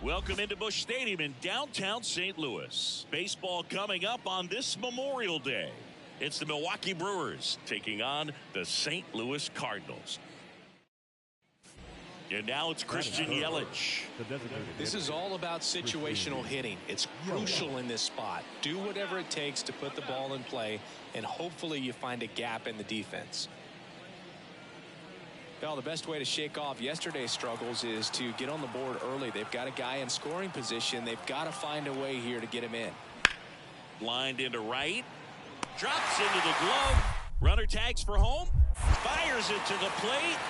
Welcome into Busch Stadium in downtown St. Louis. Baseball coming up on this Memorial Day. It's the Milwaukee Brewers taking on the St. Louis Cardinals. And now it's Christian Yelich. This is all about situational hitting. It's crucial in this spot. Do whatever it takes to put the ball in play, and hopefully you find a gap in the defense. Well, the best way to shake off yesterday's struggles is to get on the board early. They've got a guy in scoring position. They've got to find a way here to get him in. Lined into right. Drops into the glove. Runner tags for home. Fires it to the plate.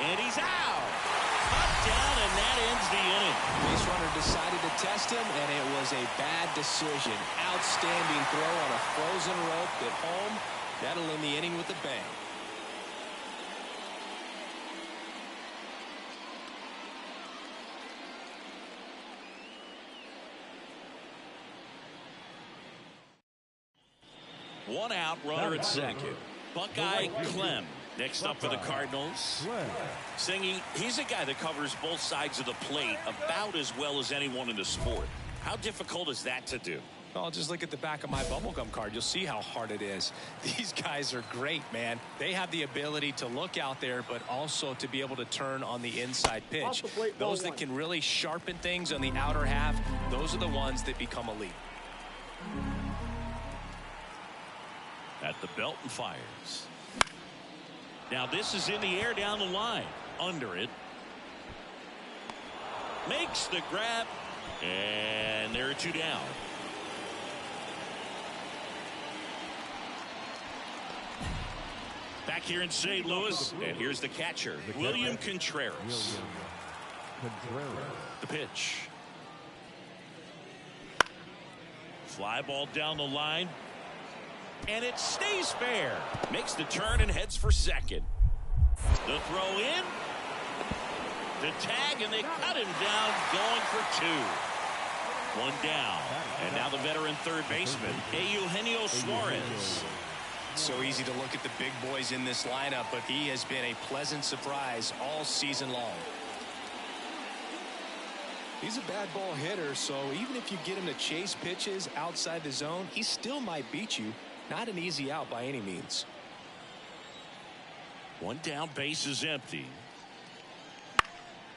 And he's out. Up, down, and that ends the inning. Base runner decided to test him, and it was a bad decision. Outstanding throw on a frozen rope at home. That'll end the inning with a bang. One out, runner at second. Buckeye Clem next up for the Cardinals. Singy, he's a guy that covers both sides of the plate about as well as anyone in the sport. How difficult is that to do? Well, just look at the back of my bubblegum card. You'll see how hard it is. These guys are great, man. They have the ability to look out there, but also to be able to turn on the inside pitch. Those that can really sharpen things on the outer half, those are the ones that become elite. At the belt and fires. Now this is in the air down the line. Under it. Makes the grab. And there are two down. Back here in St. Louis. And here's the catcher, William Contreras. The pitch. Fly ball down the line. And it stays fair. Makes the turn and heads for second. The throw in. The tag, and they cut him down, going for two. One down. And now the veteran third baseman, Eugenio Suarez. So easy to look at the big boys in this lineup, but he has been a pleasant surprise all season long. He's a bad ball hitter, so even if you get him to chase pitches outside the zone, he still might beat you. Not an easy out by any means. One down, base is empty.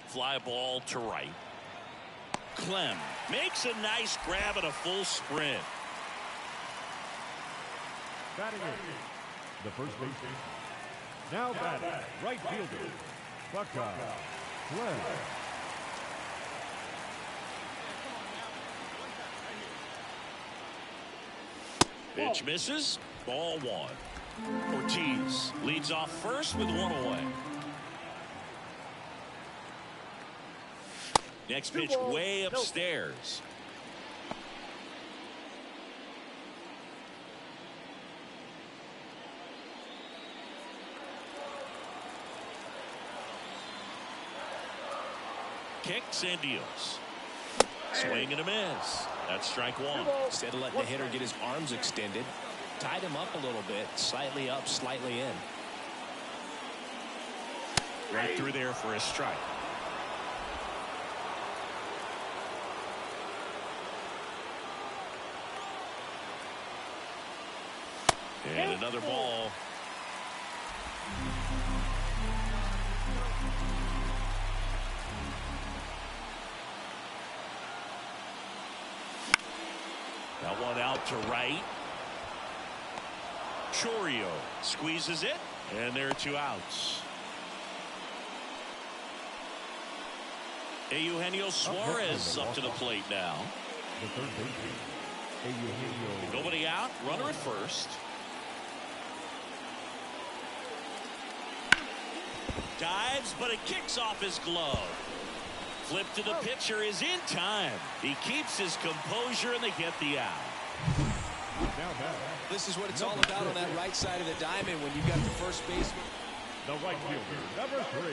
Fly ball to right. Clem makes a nice grab and a full sprint. Batting in, the first baseman. Now batting, right fielder, Buckeye Clem. Pitch misses. Ball one. Ortiz leads off first with one away. Next pitch way upstairs. Kicks and deals. Swing and a miss. That's strike one. Instead of letting the hitter get his arms extended, tied him up a little bit, slightly up, slightly in. Right through there for a strike. And another ball. That one out to right. Chorio squeezes it, and there are two outs. Eugenio Suarez up to the plate now. The third baseman, Eugenio. Nobody out, runner at first. Dives, but it kicks off his glove. Flip to the pitcher is in time. He keeps his composure, and they get the out. This is what it's all about on that right side of the diamond when you've got the first baseman. The right fielder, number 3.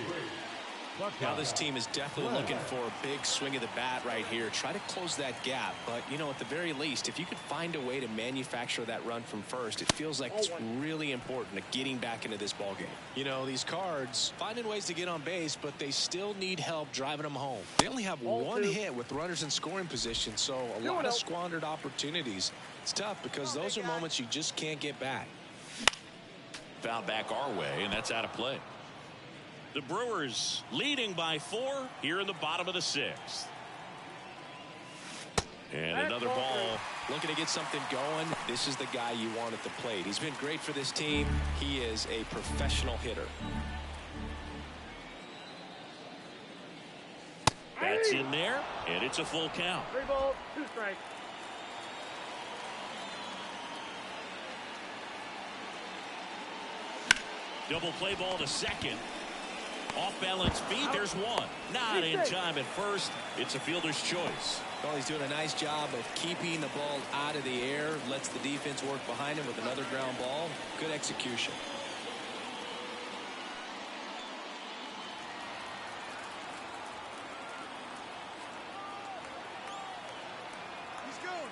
Now this team is definitely looking for a big swing of the bat right here. Try to close that gap. But, you know, at the very least, if you could find a way to manufacture that run from first, it feels like it's really important to getting back into this ball game. You know, these Cards finding ways to get on base, but they still need help driving them home. They only have one hit with runners in scoring position, so a lot of squandered opportunities. It's tough because those are moments you just can't get back. Foul back our way, and that's out of play. The Brewers leading by 4 here in the bottom of the 6th. And another ball. Looking to get something going. This is the guy you want at the plate. He's been great for this team. He is a professional hitter. That's in there, and it's a full count. 3 balls, 2 strikes. Double play ball to second. Off balance feed, there's one. Not in time at first. It's a fielder's choice. Well, he's doing a nice job of keeping the ball out of the air. Lets the defense work behind him with another ground ball. Good execution.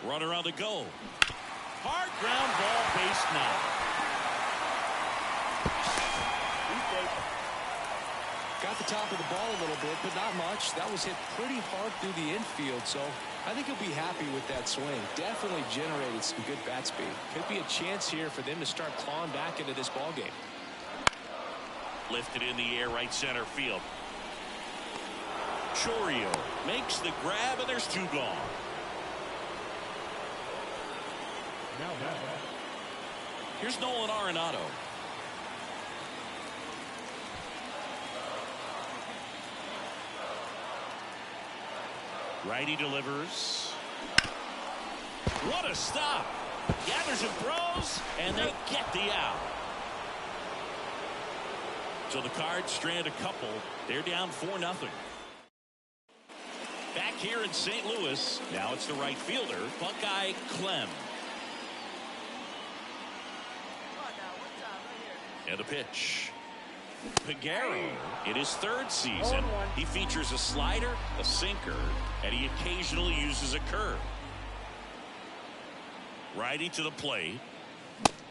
Runner on the go. Hard ground ball, base now. Got the top of the ball a little bit, but not much. That was hit pretty hard through the infield, so I think he'll be happy with that swing. Definitely generated some good bat speed. Could be a chance here for them to start clawing back into this ball game. Lifted in the air, right center field. Chorio makes the grab, and there's 2 gone. Here's Nolan Arenado. Righty delivers. What a stop. Gathers and throws, and they get the out. So the Cards strand a couple. They're down 4-0. Back here in St. Louis, now it's the right fielder, Buckeye Clem. And the pitch. Peguero in his 3rd season. He features a slider, a sinker, and he occasionally uses a curve. Righty to the plate.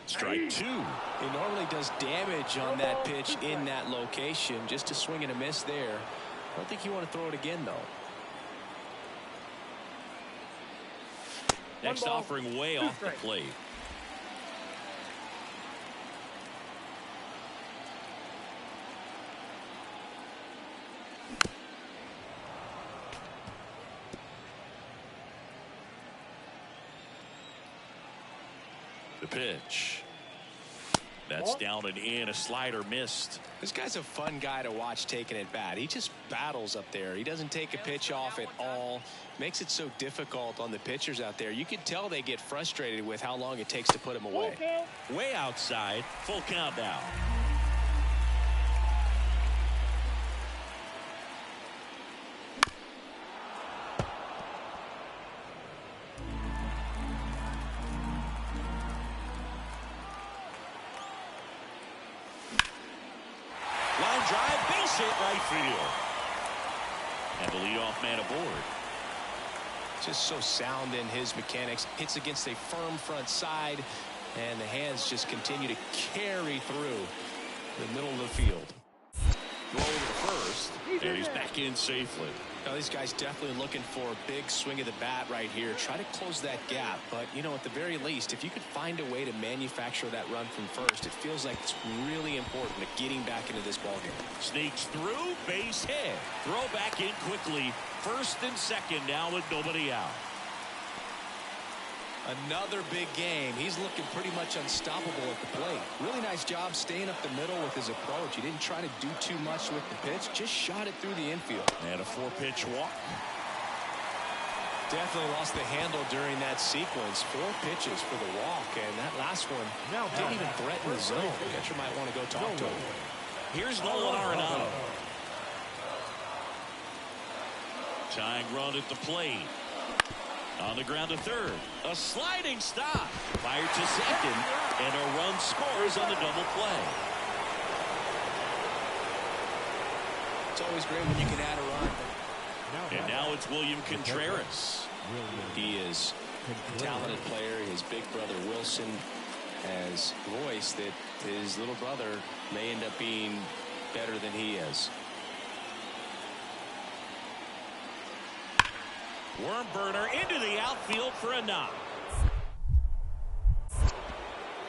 Strike 2. He normally does damage on that pitch in that location. Just a swing and a miss there. I don't think you want to throw it again, though. Next offering way off the plate. The pitch. That's down and in. A slider missed. This guy's a fun guy to watch taking at bat. He just battles up there. He doesn't take a pitch off at all. Makes it so difficult on the pitchers out there. You can tell they get frustrated with how long it takes to put him away. Way outside. Full count now. Line drive, base hit, right field. And the leadoff man aboard. Just so sound in his mechanics. Hits against a firm front side, and the hands just continue to carry through the middle of the field. Throw to first, and he's back in safely. Now, these guys definitely looking for a big swing of the bat right here. Try to close that gap. But, you know, at the very least, if you could find a way to manufacture that run from first, it feels like it's really important to getting back into this ballgame. Sneaks through, base hit. Throw back in quickly. First and second now with nobody out. Another big game. He's looking pretty much unstoppable at the plate. Really nice job staying up the middle with his approach. He didn't try to do too much with the pitch. Just shot it through the infield. And a 4-pitch walk. Definitely lost the handle during that sequence. 4 pitches for the walk. And that last one didn't even threaten the zone. The catcher might want to go talk to him. Here's Nolan Arenado. Tying run at the plate. On the ground to third. A sliding stop. Fired to second. And a run scores on the double play. So always great when you can add a run. And now it's William Contreras. He is a talented player. His big brother Wilson has voiced that his little brother may end up being better than he is. Worm burner into the outfield for a knock.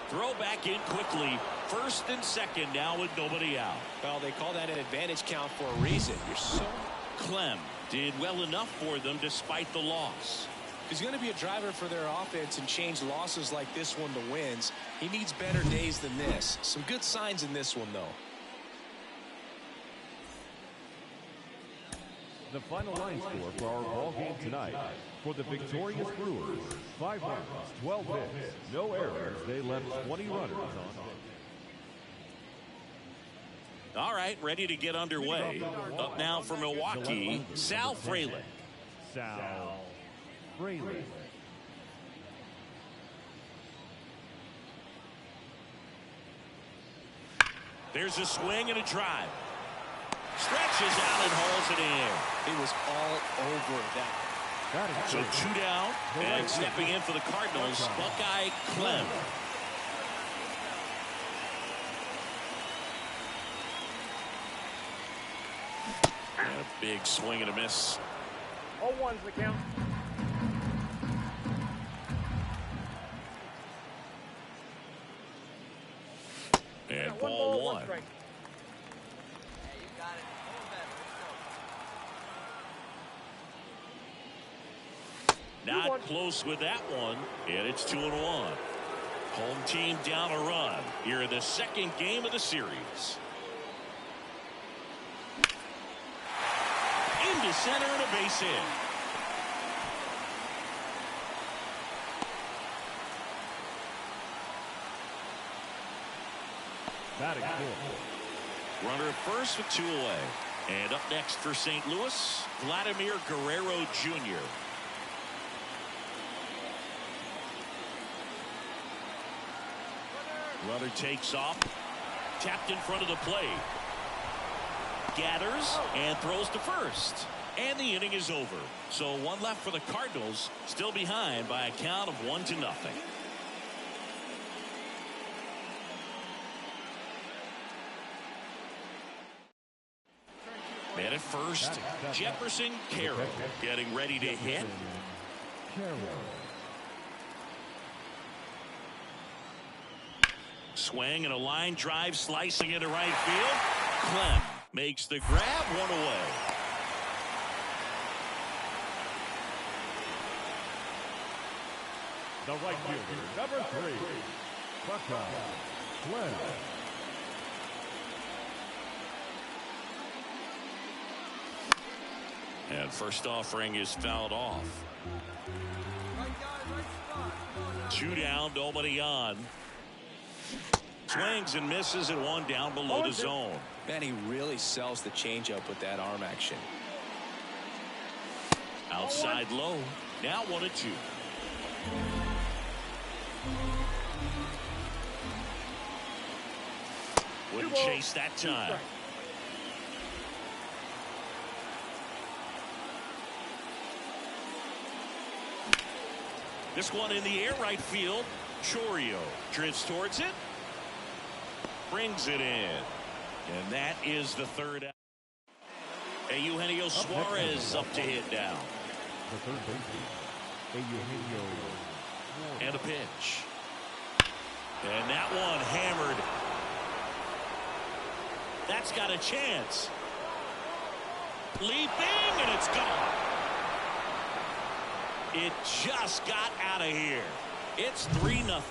Throw back in quickly. First and second now with nobody out. Well, they call that an advantage count for a reason. You're so... Clem did well enough for them despite the loss. He's going to be a driver for their offense and change losses like this one to wins. He needs better days than this. Some good signs in this one, though. The final line score for our ball game tonight. For the victorious Brewers, 5 runs, 12 hits, no errors. They left 20 runners on base. All right, ready to get underway. Up now for Milwaukee, Sal Frelick. Sal Frelick. There's a swing and a drive. Stretches out and hauls it in. He was all over that. So 2 down, and stepping in for the Cardinals, Buckeye Clem. And a big swing and a miss. 0-1's the count. And ball one. Not close with that one, and it's 2-1. Home team down a run here in the second game of the series. Into center and a base hit. Batting fourth. Runner at first with 2 away. And up next for St. Louis, Vladimir Guerrero Jr. Runner takes off, tapped in front of the plate. Gathers and throws to first. And the inning is over. So 1 left for the Cardinals, still behind by a count of 1-0. Man at first, Jefferson Carroll getting ready to hit. Swing and a line drive slicing into right field. Clem makes the grab, 1 away. The right fielder, number 3, Buckeye Clem. And first offering is fouled off. 2 down, nobody on. Swings and misses at 1 down below the zone. Man, he really sells the changeup with that arm action. Outside low. Now 1-2. Wouldn't chase that time. This one in the air right field. Chorio drifts towards it. Brings it in. And that is the 3rd out. And Eugenio Suarez up to hit now. The third baseman, Eugenio. And a pitch. And that one hammered. That's got a chance. Leaping, and it's gone. It just got out of here. It's 3-0.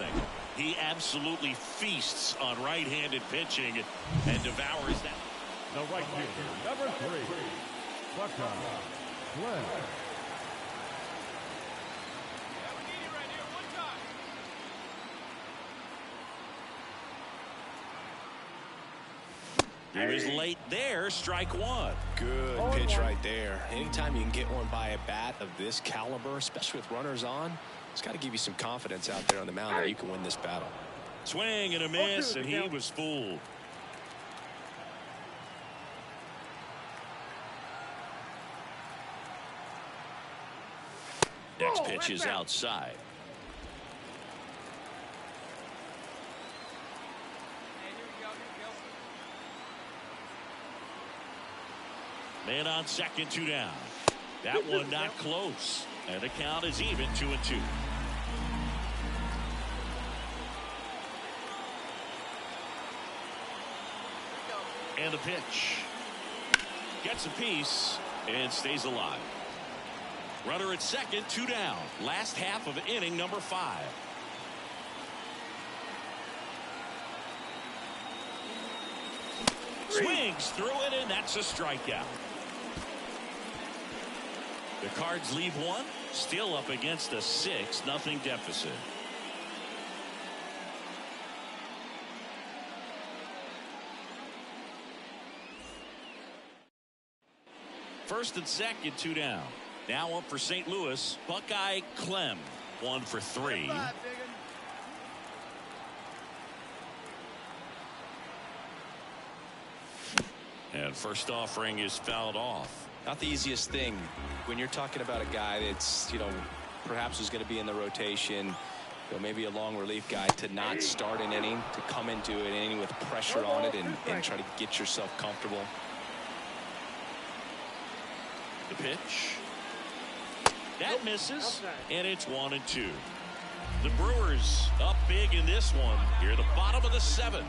He absolutely feasts on right-handed pitching and devours that. The right fielder, number 3, Buckeye Clem. He was late there, strike 1. Good pitch right there. Anytime you can get one by a bat of this caliber, especially with runners on, it's got to give you some confidence out there on the mound that you can win this battle. Swing and a miss, and he was fooled. Next pitch is outside. Man on second, 2 down. That one not close. And the count is even, 2-2. And the pitch. Gets a piece and stays alive. Runner at second, 2 down. Last half of inning number 5. Swings through it, and that's a strikeout. The Cards leave one, still up against a 6-0 deficit. First and second, 2 down. Now up for St. Louis, Buckeye Clem, 1 for 3. And first offering is fouled off. Not the easiest thing when you're talking about a guy that's, perhaps is going to be in the rotation, maybe a long relief guy, to not start an inning, to come into an inning with pressure on it and try to get yourself comfortable. The pitch. That misses, and it's 1-2. The Brewers up big in this one here at the bottom of the 7th.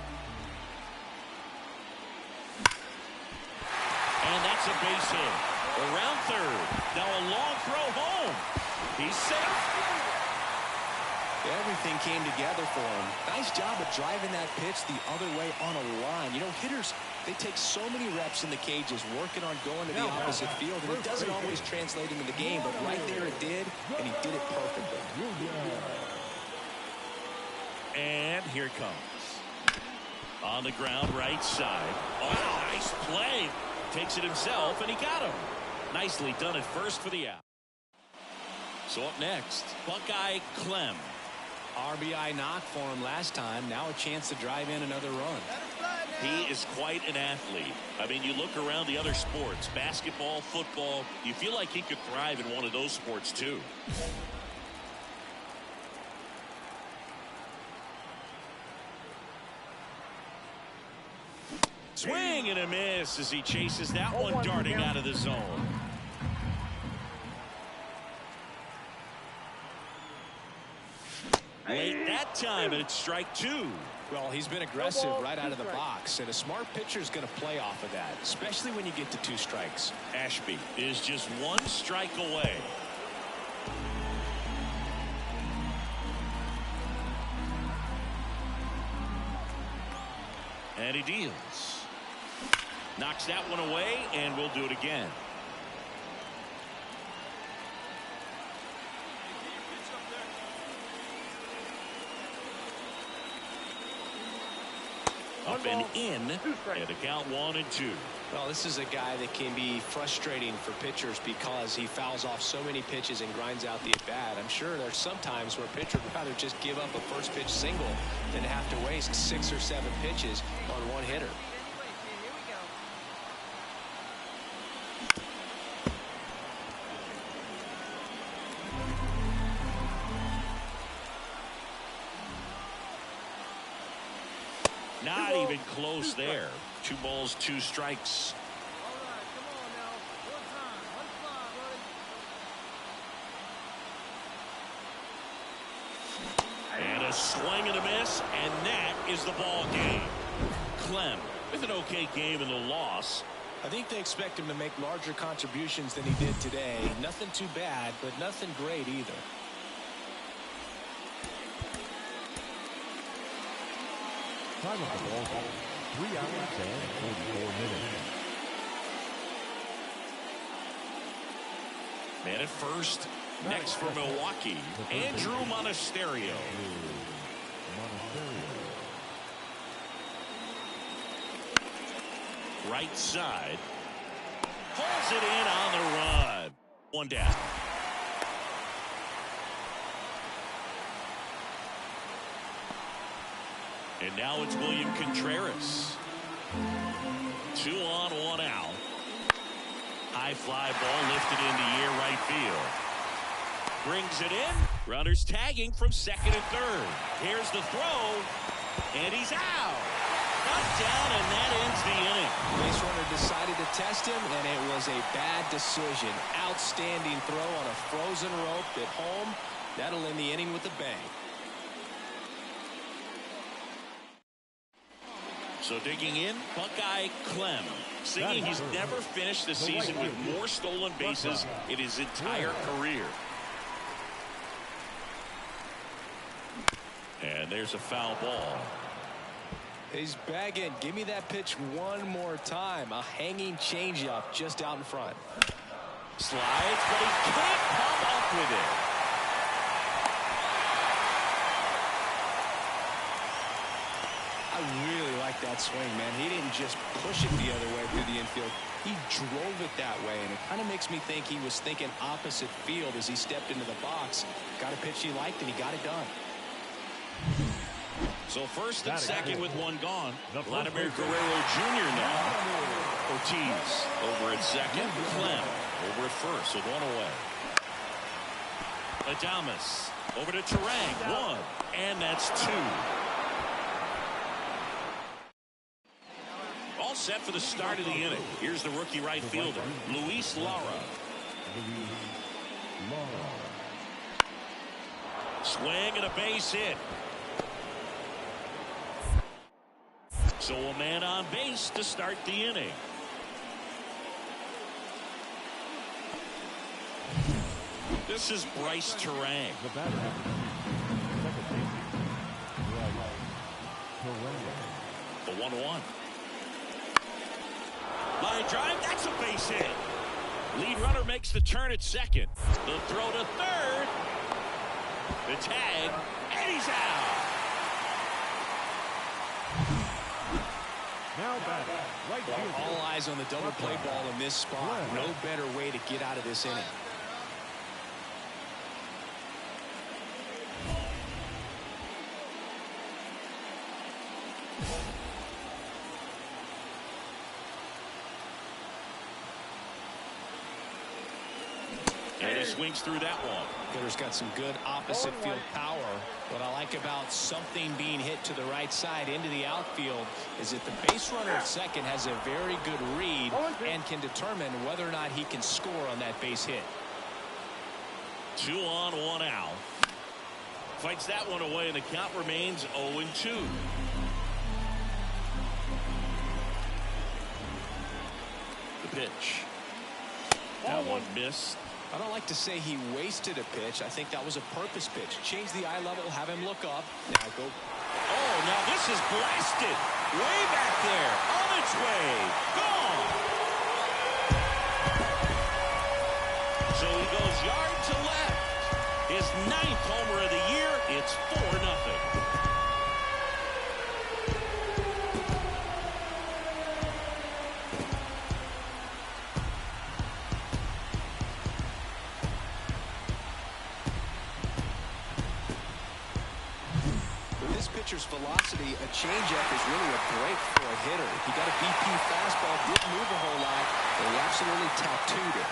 And that's a base hit. Around third. Now a long throw home. He's safe. Everything came together for him. Nice job of driving that pitch the other way on a line. Hitters, they take so many reps in the cages working on going to the opposite field, and it doesn't always translate into the game, but right there it did, and he did it perfectly. And here it comes. On the ground, right side. Oh, nice play. Takes it himself, and he got him. Nicely done at first for the out. So up next, Buckeye Clem. RBI knock for him last time. Now a chance to drive in another run. He is quite an athlete. I mean, you look around the other sports, basketball, football, you feel like he could thrive in one of those sports too. Swing and a miss as he chases that one darting out of the zone. Late that time, and it's strike 2. Well, he's been aggressive right out of the box, and a smart pitcher is going to play off of that, especially when you get to 2 strikes. Ashby is just 1 strike away. And he deals. Knocks that one away, and we'll do it again. Up and in, and the count 1-2. Well, this is a guy that can be frustrating for pitchers because he fouls off so many pitches and grinds out the at-bat. I'm sure there's some times where a pitcher would rather just give up a first pitch single than have to waste 6 or 7 pitches on one hitter. Not even close there. 2 balls, 2 strikes. And a swing and a miss, and that is the ball game. Clem with an okay game in the loss. I think they expect him to make larger contributions than he did today. Nothing too bad, but nothing great either. Time of the ball game, 3 hours and 44 minutes. Man at first. Next for Milwaukee, Andrew Monasterio. Right side. Pulls it in on the run. 1 down. And now it's William Contreras. 2 on, 1 out. High fly ball lifted into air right field. Brings it in. Runners tagging from second and third. Here's the throw. And he's out. Cut down, and that ends the inning. Base runner decided to test him, and it was a bad decision. Outstanding throw on a frozen rope at home. That'll end the inning with a bang. So digging in, Buckeye Clem, singing he's never finished the season with more stolen bases in his entire career. And there's a foul ball. He's bagging. Give me that pitch one more time. A hanging changeup just out in front. Slides, but he can't come up with it. I really like that swing, man. He didn't just push it the other way through the infield. He drove it that way, and it kind of makes me think he was thinking opposite field as he stepped into the box. Got a pitch he liked, and he got it done. So first and second with one gone. Vladimir Guerrero Jr. now. Ortiz over at second. Clem over at first with one away. Adames over to Terang. One. And that's two. All set for the start of the inning. Here's the rookie right fielder, Luis Lara. Swing and a base hit. So a man on base to start the inning. This is Bryce Terang. The 1-1. Line drive, that's a base hit. Lead runner makes the turn at second. The throw to third. The tag, and he's out. Now back, right fielder. All eyes on the double play ball in this spot. No better way to get out of this inning. And he swings through that one. Hitter's got some good opposite field power. What I like about something being hit to the right side into the outfield is that the base runner at second has a very good read and can determine whether or not he can score on that base hit. 2 on, 1 out. Fights that one away, and the count remains 0-2. The pitch. That one missed. I don't like to say he wasted a pitch. I think that was a purpose pitch. Change the eye level, have him look up. Now go. Oh, now this is blasted. Way back there. On its way. Gone. So he goes yard to left. His 9th homer of the year. It's 4-0. Pitcher's velocity, a changeup is really a break for a hitter. He got a BP fastball, didn't move a whole lot, but he absolutely tattooed it.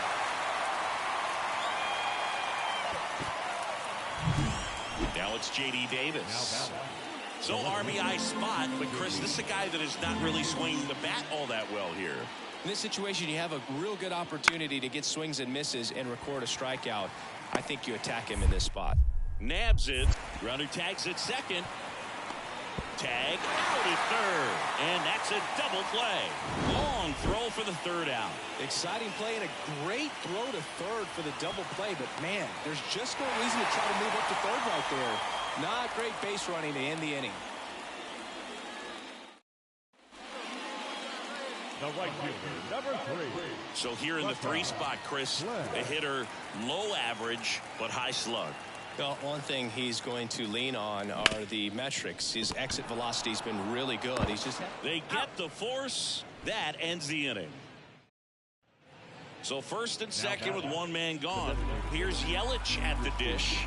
Now it's J.D. Davis. So RBI spot, but Chris, this is a guy that is not really swinging the bat all that well here. In this situation, you have a real good opportunity to get swings and misses and record a strikeout. I think you attack him in this spot. Nabs it. Runner tags at second. Tag out at third. And that's a double play. Long throw for the third out. Exciting play and a great throw to third for the double play. But, man, there's just no reason to try to move up to third right there. Not great base running to end the inning. The right fielder, number 3. So here in the 3 spot, Chris, a hitter low average but high slug. Well, one thing he's going to lean on are the metrics. His exit velocity has been really good. He's just they get the force. That ends the inning. So first and second with one man gone. Here's Yelich at the dish.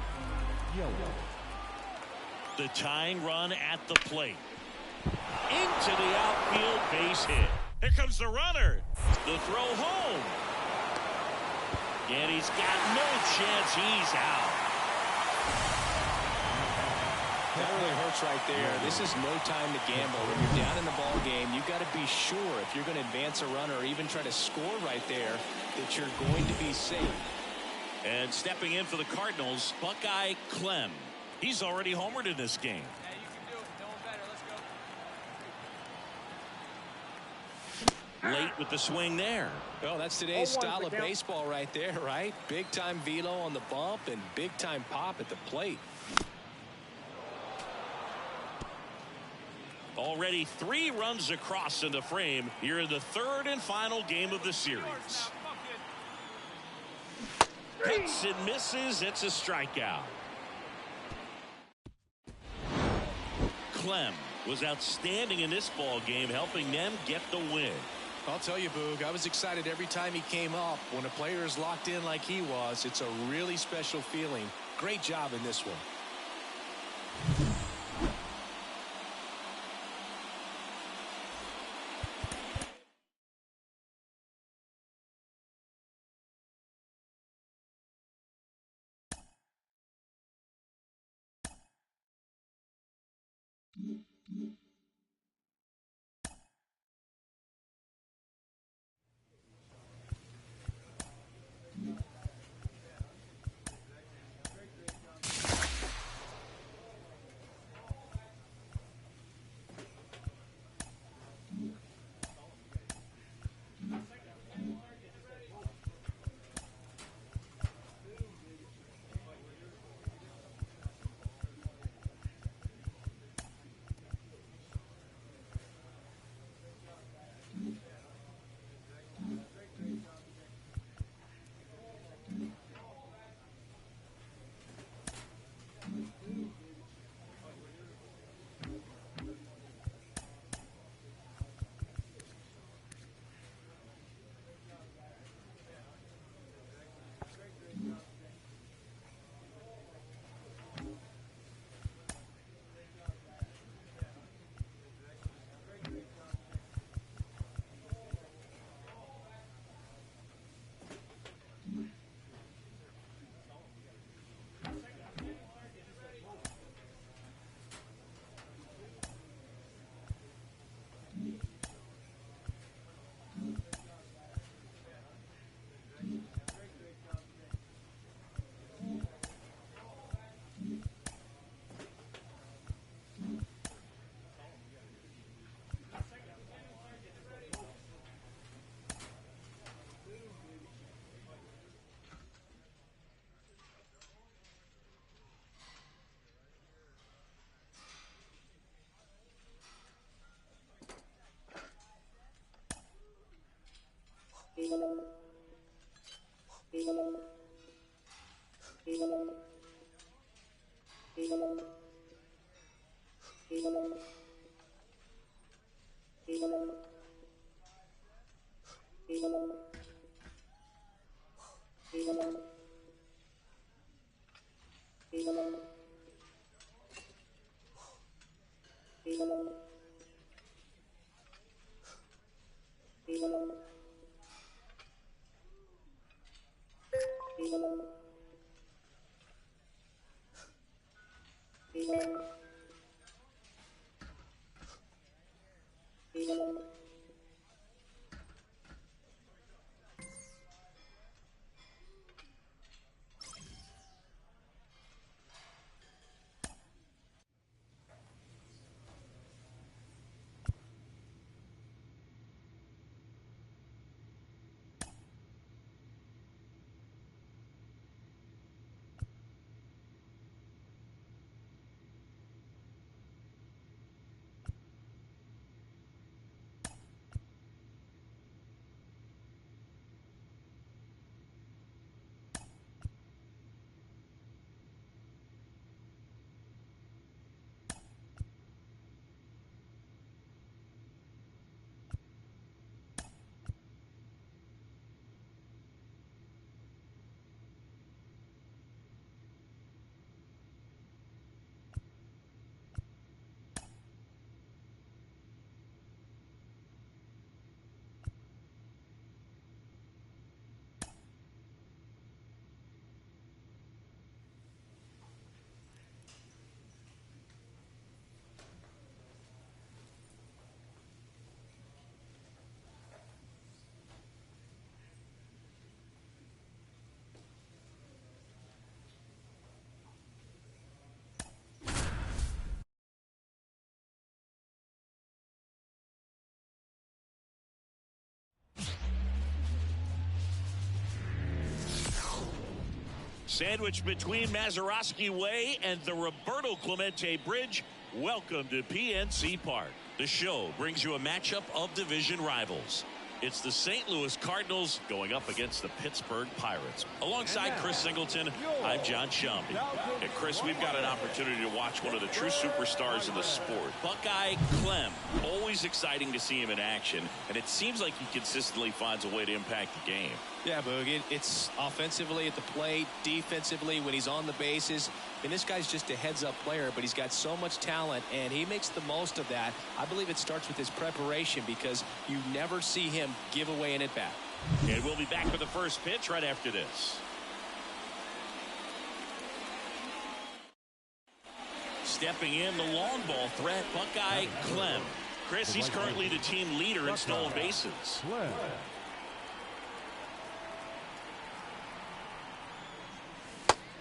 The tying run at the plate. Into the outfield, base hit. Here comes the runner. The throw home. And he's got no chance. He's out. That really hurts right there. This is no time to gamble. When you're down in the ball game, you've got to be sure if you're going to advance a run or even try to score right there that you're going to be safe. And stepping in for the Cardinals, Buckeye Clem. He's already homered in this game. Yeah, you can do it. No one better. Let's go. Late with the swing there. Well, that's today's style of baseball right there, right? Big-time velo on the bump and big-time pop at the plate. Already 3 runs across in the frame here in the 3rd and final game of the series. Hits and misses. It's a strikeout. Clem was outstanding in this ball game, helping them get the win. I'll tell you, Boog, I was excited every time he came up. When a player is locked in like he was, it's a really special feeling. Great job in this one. Sandwiched between Mazeroski Way and the Roberto Clemente Bridge, welcome to PNC Park. The show brings you a matchup of division rivals. It's the St. Louis Cardinals going up against the Pittsburgh Pirates. Alongside Chris Singleton, I'm John Shelby. And Chris, we've got an opportunity to watch one of the true superstars in the sport. Buckeye Clem. Always exciting to see him in action. And it seems like he consistently finds a way to impact the game. Yeah, Boog, it's offensively at the plate, defensively when he's on the bases. And this guy's just a heads-up player, but he's got so much talent, and he makes the most of that. I believe it starts with his preparation because you never see him give away an at-bat. And we'll be back with the first pitch right after this. Stepping in, the long ball threat, Buckeye Clem. Chris, he's currently the team leader in stolen bases.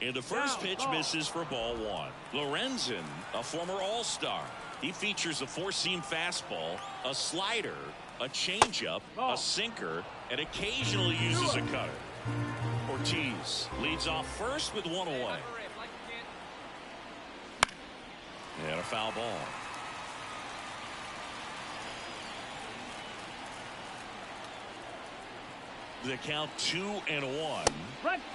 And the first pitch misses for ball one. Lorenzen, a former All-Star. He features a four-seam fastball, a slider, a changeup, a sinker, and occasionally uses a cutter. Ortiz leads off first with one away. And a foul ball. The count 2-1.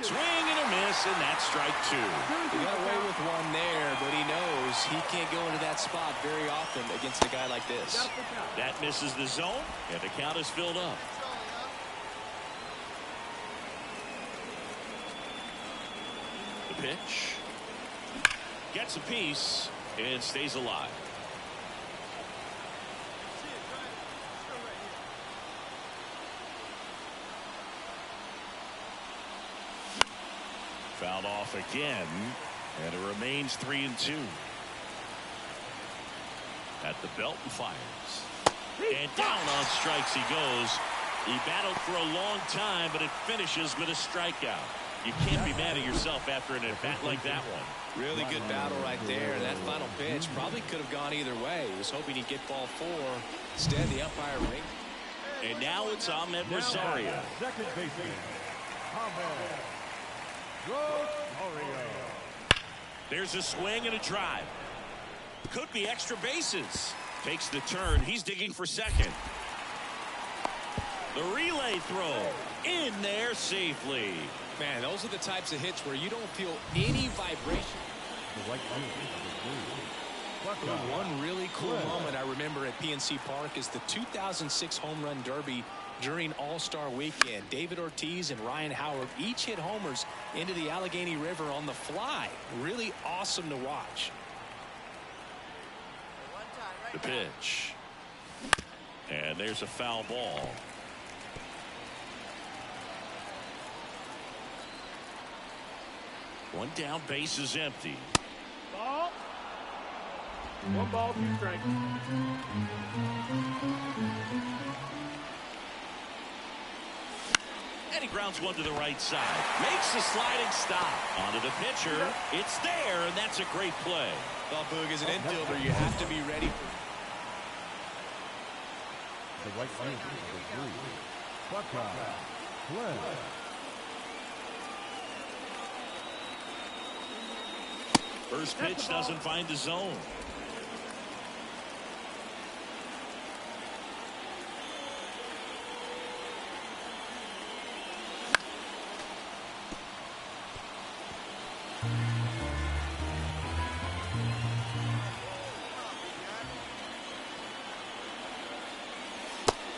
Swing and a miss, and that's strike two. He got away with one there, but he knows he can't go into that spot very often against a guy like this. That misses the zone, and the count is filled up. The pitch. Gets a piece and stays alive. Fouled off again, and it remains 3-2. At the belt and fires. And down on strikes he goes. He battled for a long time, but it finishes with a strikeout. You can't be mad at yourself after an at-bat like that one. Really good battle right there. And that final pitch probably could have gone either way. He was hoping he'd get ball four. Instead, the umpire ring. And now it's Ahmed Rosario. Second baseman, Ahmed Rosario. There's a swing and a drive. Could be extra bases. Takes the turn. He's digging for second. The relay throw in there safely. Man, those are the types of hits where you don't feel any vibration. One really cool moment I remember at PNC Park is the 2006 Home Run Derby during All-Star Weekend. David Ortiz and Ryan Howard each hit homers into the Allegheny River on the fly. Really awesome to watch. The pitch. And there's a foul ball. One down, base is empty. Ball. One ball, two strikes. And he grounds one to the right side. Makes the sliding stop. Onto the pitcher. It's there, and that's a great play. Well, Boog, as an infielder, you have to be ready. The right field number 3. Buckeye Clem. First pitch doesn't find the zone.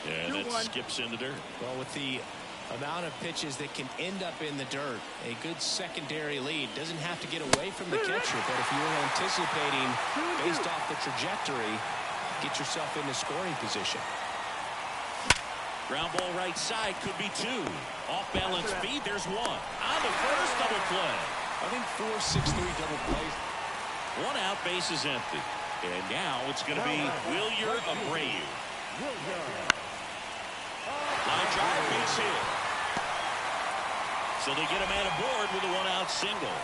Yeah, that skips in the dirt. Well, with the amount of pitches that can end up in the dirt, a good secondary lead. Doesn't have to get away from the catcher, but if you're anticipating based off the trajectory, get yourself into scoring position. Ground ball right side, could be two. Off balance feed, there's one. On the first, double play. I think 4-6-3 double plays. One out, base is empty. And now it's going to be Wilyer Abreu. Line drive, base hit. So they get a man aboard with a one-out single.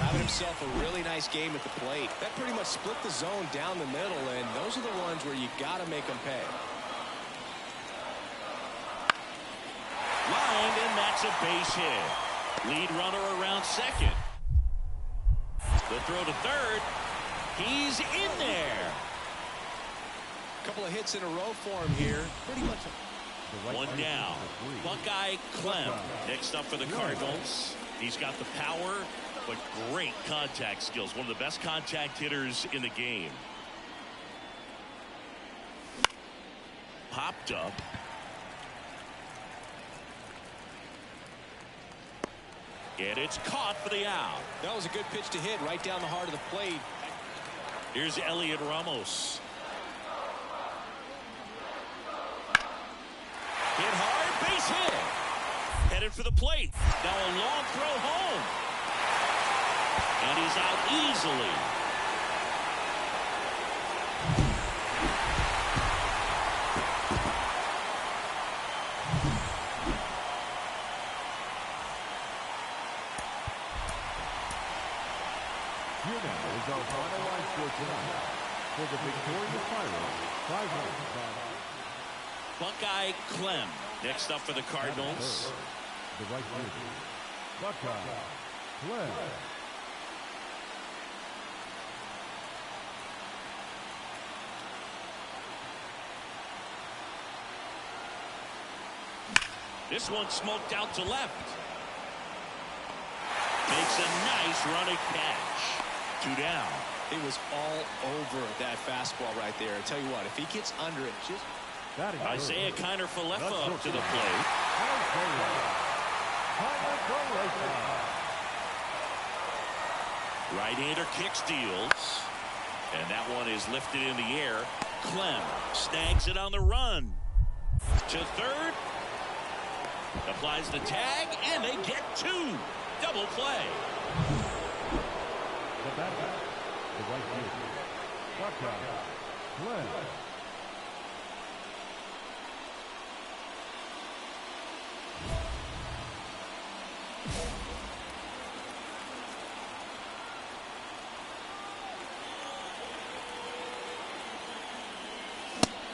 Having himself a really nice game at the plate. That pretty much split the zone down the middle, and those are the ones where you got to make them pay. Lined, and that's a base hit. Lead runner around second. The throw to third. He's in there. A couple of hits in a row for him here. Pretty much. One down. Buckeye Clem next up for the Cardinals. He's got the power, but great contact skills. One of the best contact hitters in the game. Popped up. And it's caught for the out. That was a good pitch to hit right down the heart of the plate. Here's Elliot Ramos. Hit hard, base hit. Headed for the plate. Now a long throw home. And he's out easily. Here now is our final line score tonight. For the victorious Pirates, 5 runs on Buckeye Clem next up for the Cardinals. the right fielder, Buckeye Clem. This one smoked out to left. Makes a nice running catch. 2 down. It was all over that fastball right there. I tell you what, if he gets under it, just Isaiah Kiner-Falefa up to the plate. Right-hander kick steals. And that one is lifted in the air. Clem snags it on the run. To third. Applies the tag, and they get 2. Double play. The batter, the right fielder, Buckeye Clem.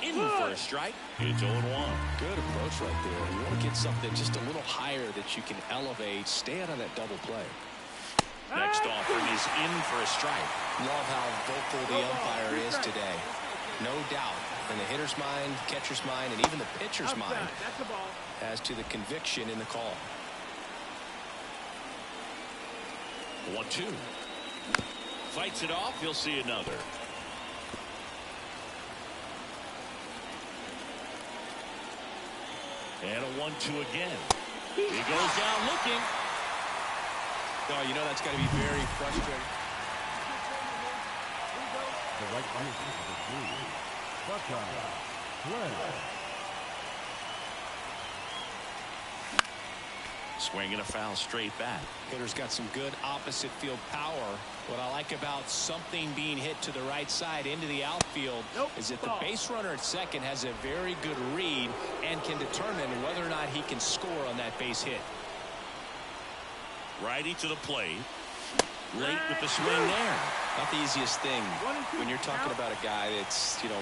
In for a strike. It's 0-1. good approach right there. You want to get something just a little higher that you can elevate. Stay out of that double play. Next offering is in for a strike. Love how vocal the umpire is today. No doubt in the hitter's mind, catcher's mind, and even the pitcher's mind as to the conviction in the call. 1-2. Fights it off. You'll see another. And a 1-2 again. He goes down looking. Oh, you know that's got to be very frustrating. The right fielder, Buckeye Clem. Swinging a foul straight back. Hitter's got some good opposite field power. What I like about something being hit to the right side into the outfield is that the base runner at second has a very good read and can determine whether or not he can score on that base hit. Righty to the plate. Late with the swing there. Not the easiest thing when you're talking about a guy that's, you know,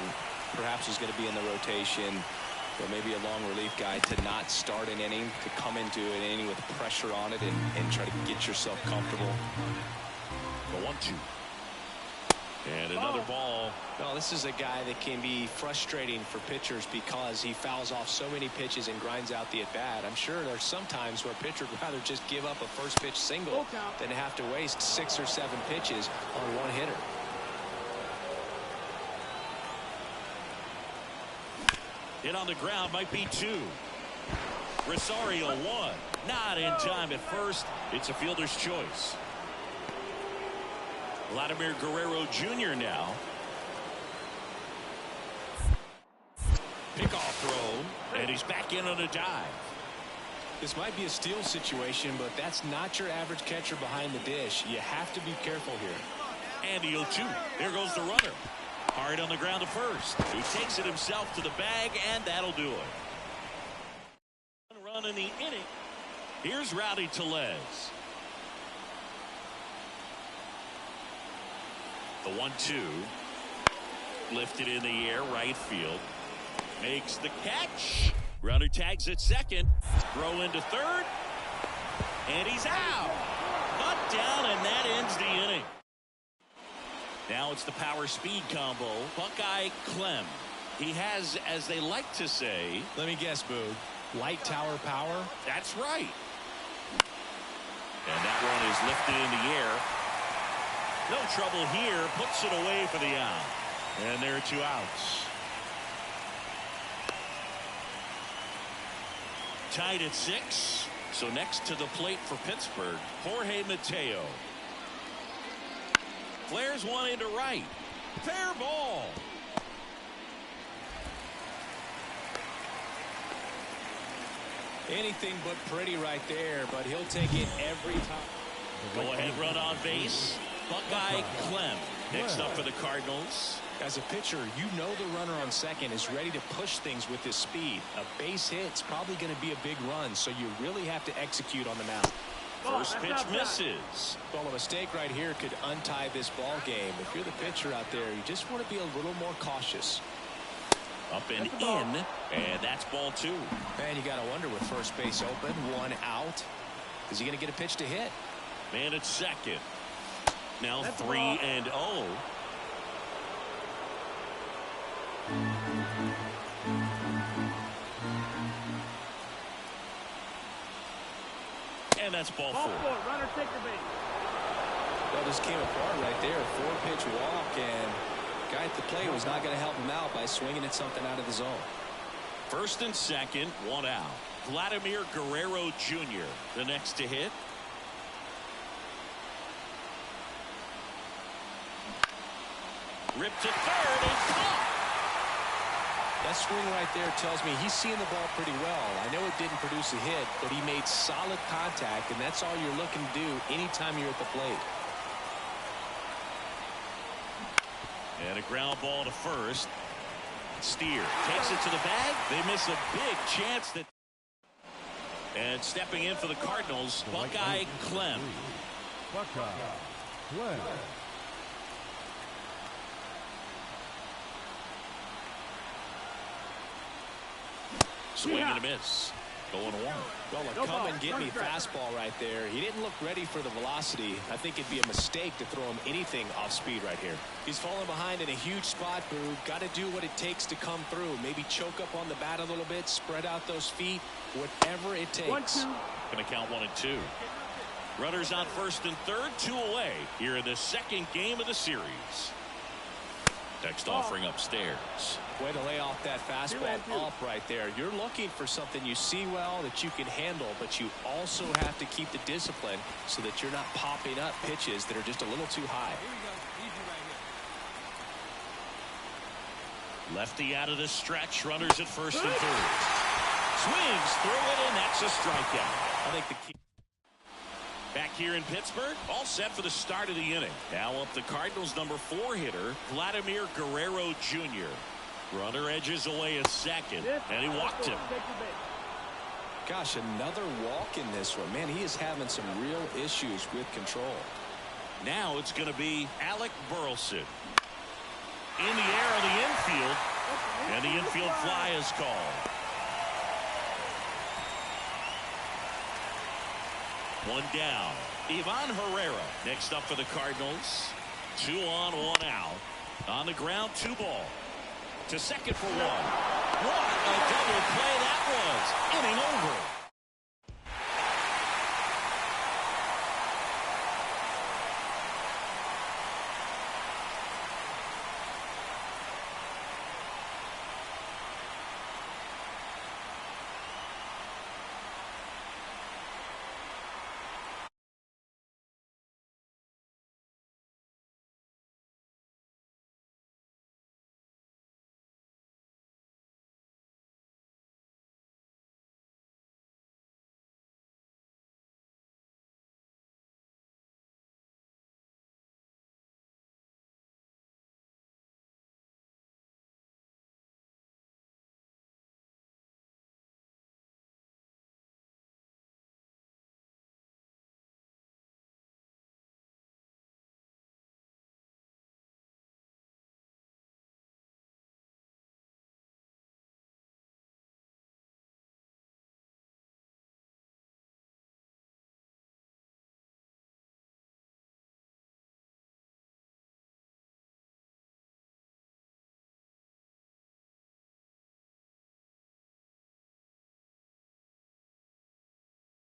perhaps is going to be in the rotation, or maybe a long relief guy, to not start an inning, to come into an inning with pressure on it and try to get yourself comfortable. The 1-2. And another ball. Well, this is a guy that can be frustrating for pitchers because he fouls off so many pitches and grinds out the at-bat. I'm sure there's some times where a pitcher would rather just give up a first pitch single than to have to waste 6 or 7 pitches on one hitter. Hit on the ground, might be 2. Rosario 1. Not in time at first. It's a fielder's choice. Vladimir Guerrero Jr. now. Pickoff throw, and he's back in on a dive. This might be a steal situation, but that's not your average catcher behind the dish. You have to be careful here. And the 0-2. There goes the runner. Hard on the ground to first. He takes it himself to the bag, and that'll do it. Run in the inning. Here's Rowdy Tellez. The 1-2. Lifted in the air, right field. Makes the catch. Runner tags at second. Throw into third. And he's out. Cut down, and that ends the inning. Now it's the power speed combo. Buckeye Clem. He has, as they like to say. Let me guess, Boog. Light tower power? That's right. And that one is lifted in the air. No trouble here. Puts it away for the out. And there are 2 outs. Tied at 6. So next to the plate for Pittsburgh, Jorge Mateo. Flares one into right. Fair ball. Anything but pretty right there, but he'll take it every time. Go ahead run on base. Buckeye Clem. Next up for the Cardinals. As a pitcher, you know the runner on second is ready to push things with his speed. A base hit's probably going to be a big run, so you really have to execute on the mound. First pitch misses. Well, a mistake right here could untie this ball game. If you're the pitcher out there, you just want to be a little more cautious. Up and in, and that's ball 2. Man, you got to wonder with first base open, 1 out. Is he going to get a pitch to hit? Man at second. Now 3-0. And that's ball 4. Runner take the base. Well, this came apart right there. 4-pitch walk, and guy at the plate was not going to help him out by swinging at something out of the zone. First and second, 1 out. Vladimir Guerrero Jr. the next to hit. Ripped to third and caught. That swing right there tells me he's seeing the ball pretty well. I know it didn't produce a hit, but he made solid contact, and that's all you're looking to do anytime you're at the plate. And a ground ball to first. Steer takes it to the bag. They miss a big chance that. And stepping in for the Cardinals, Buckeye Clem. Buckeye Clem. Swing and a miss. Going 1. Well, a come and get me fastball right there. He didn't look ready for the velocity. I think it'd be a mistake to throw him anything off speed right here. He's falling behind in a huge spot, Boo. Got to do what it takes to come through. Maybe choke up on the bat a little bit, spread out those feet, whatever it takes. 1-2. Going to count 1 and 2. Runners on first and third, 2 away here in the second game of the series. Next offering upstairs. Way to lay off that fastball up right there. You're looking for something you see well that you can handle, but you also have to keep the discipline so that you're not popping up pitches that are just a little too high. Lefty out of the stretch. Runners at first and third. Swings through it, and that's a strikeout. I think the key. Back here in Pittsburgh, all set for the start of the inning. Now up the Cardinals' number 4 hitter, Vladimir Guerrero Jr. Runner edges away a second, and he walked him. Gosh, another walk in this one. Man, he is having some real issues with control. Now it's going to be Alec Burleson. In the air of the infield, and the infield fly is called. 1 down. Ivan Herrera next up for the Cardinals. 2 on, 1 out. On the ground, 2 ball. To second for 1. What a double play that was. Inning over.